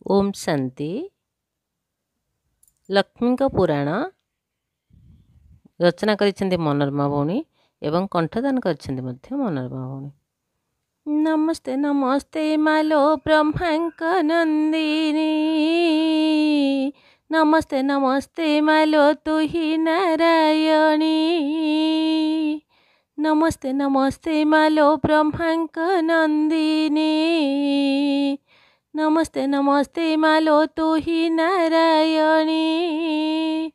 ओम शांति। लक्ष्मी का पुराण रचना करिसेंती मनोरमा भौणी एवं कंठदान करिसेंती मध्य मनोरमा भौणी। नमस्ते नमस्ते मालो ब्रह्मांक नंदिनी, नमस्ते नमस्ते मालो तुही नारायणी, नमस्ते नमस्ते मालो ब्रह्मांक नंदिनी, नमस्ते नमस्ते मालो तुही नारायणी,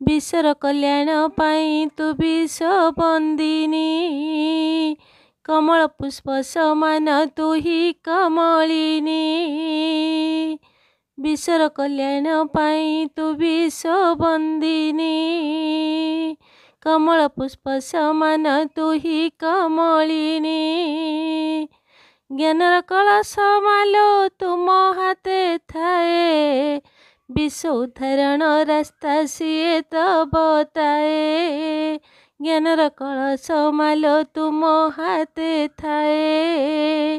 विश्वर कल्याण पाई तु विश्वबंदिनी, कमल पुष्प समान तुही कमलिनी, विश्वर कल्याण पाई तु विश्वबंदिनी, कमल पुष्प समान तुही कमलिनी, ज्ञानर कलश मालो तुम हाथे थाए, विश्व उद्धारण रास्ता सिए तो बताए, ज्ञानर कलश मालो तुम हाथे थाए,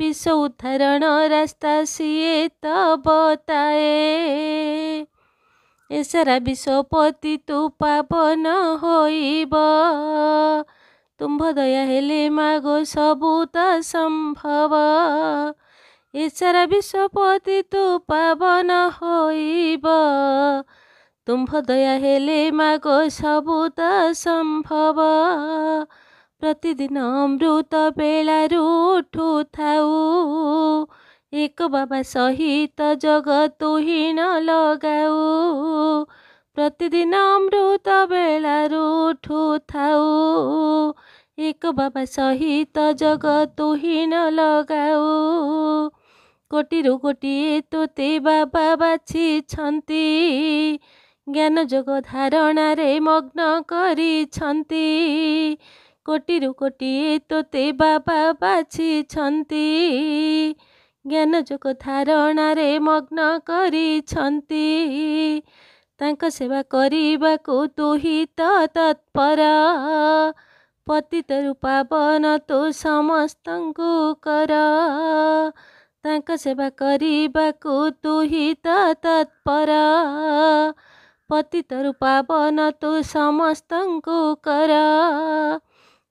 विश्व उद्धारण रास्ता सिए तो बताए, ए सारा विश्वपति तु पावन होइब, तुम्भ दया हेले मागो सबूत संभव, ए सारा विश्वपति तु पावन होइब, तुम्भ दया हेले मागो सबूत संभव, प्रतिदिन अमृत बेलारू उठु थाऊ, एक बाबा सहित जगत तुही न लगाऊ, प्रतिदिन अमृत बेलारू उठु थाऊ, एक बाबा सहित जगत तुही न लगाऊ, कोटिरु गोटिए तोते बाबा बाछिछन्ति, ज्ञान जोग धारणारे मग्न गरिछन्ति, कोटिरु कोटिए तोते बाबा बाछिछन्ति, ज्ञान जोग धारणारे मग्न गरिछन्ति, तांक सेवा करिबाकु तुही त तत्पर, पतितरु पावन तु समस्तंकु कर, तांक सेवा करिबाकु तुही त तत्पर, पतितरु पावन तु समस्तंकु कर,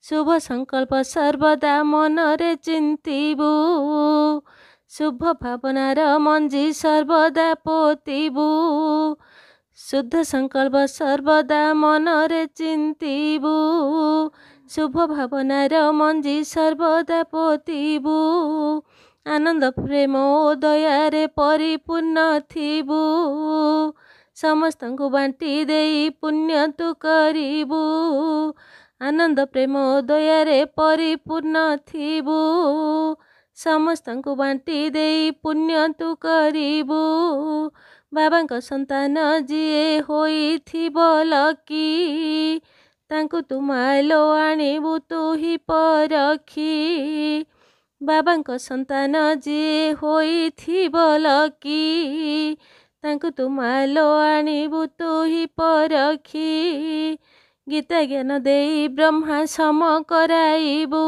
शुभ संकल्प सर्वदा मनरे चिंतिबु, शुभ भावनार मंजी सर्वदा पोतिबु, शुद्ध संकल्प सर्वदा मनरे चिंतिबु, शुभ भावनार मंजी सर्वदा पोतिबु, आनंद प्रेम ओ दयारे परिपूर्ण थिबु, समस्तंकु बांटी देई पुण्य तु करिबु, आनंद प्रेम ओ दयारे परिपूर्ण थिबु, समस्तंकु बांटी देई पुण्य तु करिबु, बाबांक संतान जिए होइथिब लकी, तांकु तुमालो आनिबु तुही परखी, बाबांक संतान जिए होइथिब लकी, तांकु तुमालो आनिबु तुही परखी, गीता ज्ञान देई ब्रह्मा सम कराइबु,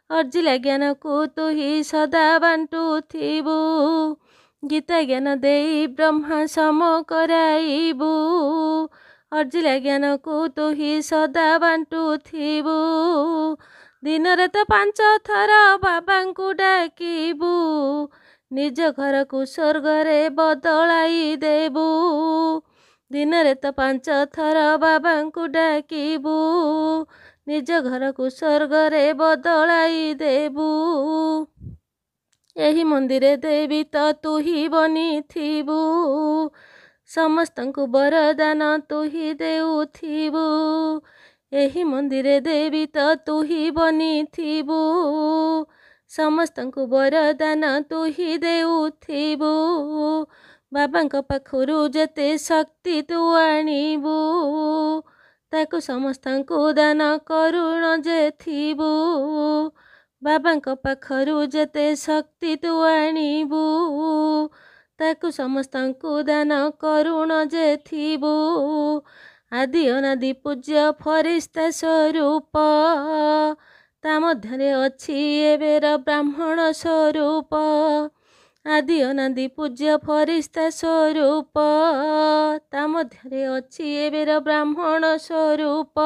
अर्जिला ज्ञान को तुही सदा बांटुथिबु, गीता ज्ञान देई ब्रह्मा सम कराइबु, अर्जिला ज्ञान को तुही सदा बांटुथिबु, दिन रे तो 5 थर बाबांकु डाकिबु, निज घर को स्वर्ग रे बदलाई देबु, दिन रे तो 5 थर बाबांकु डाकिबु, निज घर को स्वर्ग रे बदलाई देबु, एही मंदिरे देवी तो तुही बनिथिबु, समस्तंकु वरदान तुही देउथिबु, एही मंदिरे देवी तो तुही बनिथिबु, समस्तंकु वरदान तुही देउथिबु, बाबांक पाखरु जेते शक्ति तु आनिबु, ताकु समस्तंकु दान करुण जे थिबु, बाबांक पाखरु जेते शक्ति तु आनिबु, ताकु समस्तंकु दान करुण जे थिबु, आदि अनादि पूज्य फरिस्ता स्वरूप, ता मध्यरे अछि एबेर ब्राह्मण स्वरूप, आदि अनादि पूज्य फरिस्ता स्वरूप ता मध्यरे अछि एबेर ब्राह्मण स्वरूप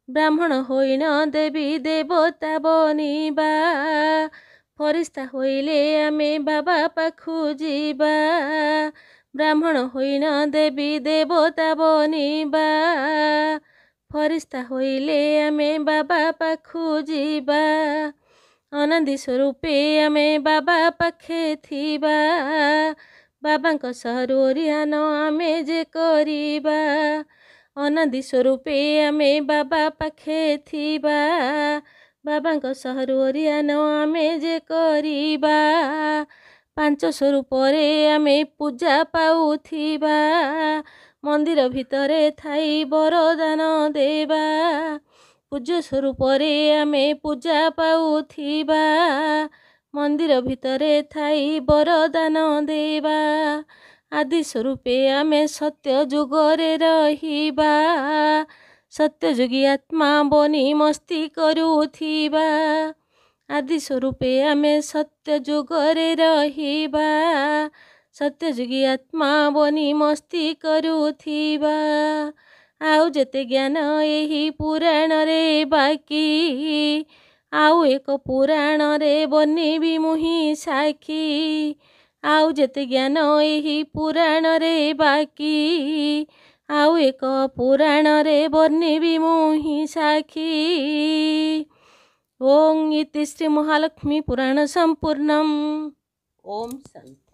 ब्राह्मण होइन देवी देवता बनिबा फरिस्ता होइले आमे बाबा पाखु जिबा ब्राह्मण होइन देवी देवता बनिबा फरिस्ता होइले आमे बाबा पाखु जिबा अनादि स्वरूपे आमे बाबा पाखे थिबा बाबांक सहरोरियान आमे जे करिबा अनादि स्वरूपे आमे बाबा पाखे थिबा बाबांक सहरोरियान आमे जे करिबा पांच स्वरूपरे आमे पूजा पाउथिबा मंदिर भितरे थाई वरदान देबा पूज्य स्वरूपरे आमे पूजा पाउथिबा मंदिर भितरे थाई वरदान देबा आदि स्वरूपे आमे सत्य जुगरे रहिबा सत्यजुगी आत्मा बनी मस्ती करुथिबा आदि स्वरूपे आमे सत्य जुगरे रहिबा सत्यजुगी आत्मा बनी मस्ती करुथिबा आउ जेते ज्ञान एही पुराण रे बाकी आउ एक पुराण रे बनिबी मुहि साखी आउ जेते ज्ञान एही पुराण रे बाकी आउ एक पुराण रे बनिबी मुहि साखी। ओम इति श्री महालक्ष्मी पुराण संपूर्णम। ओम शांति।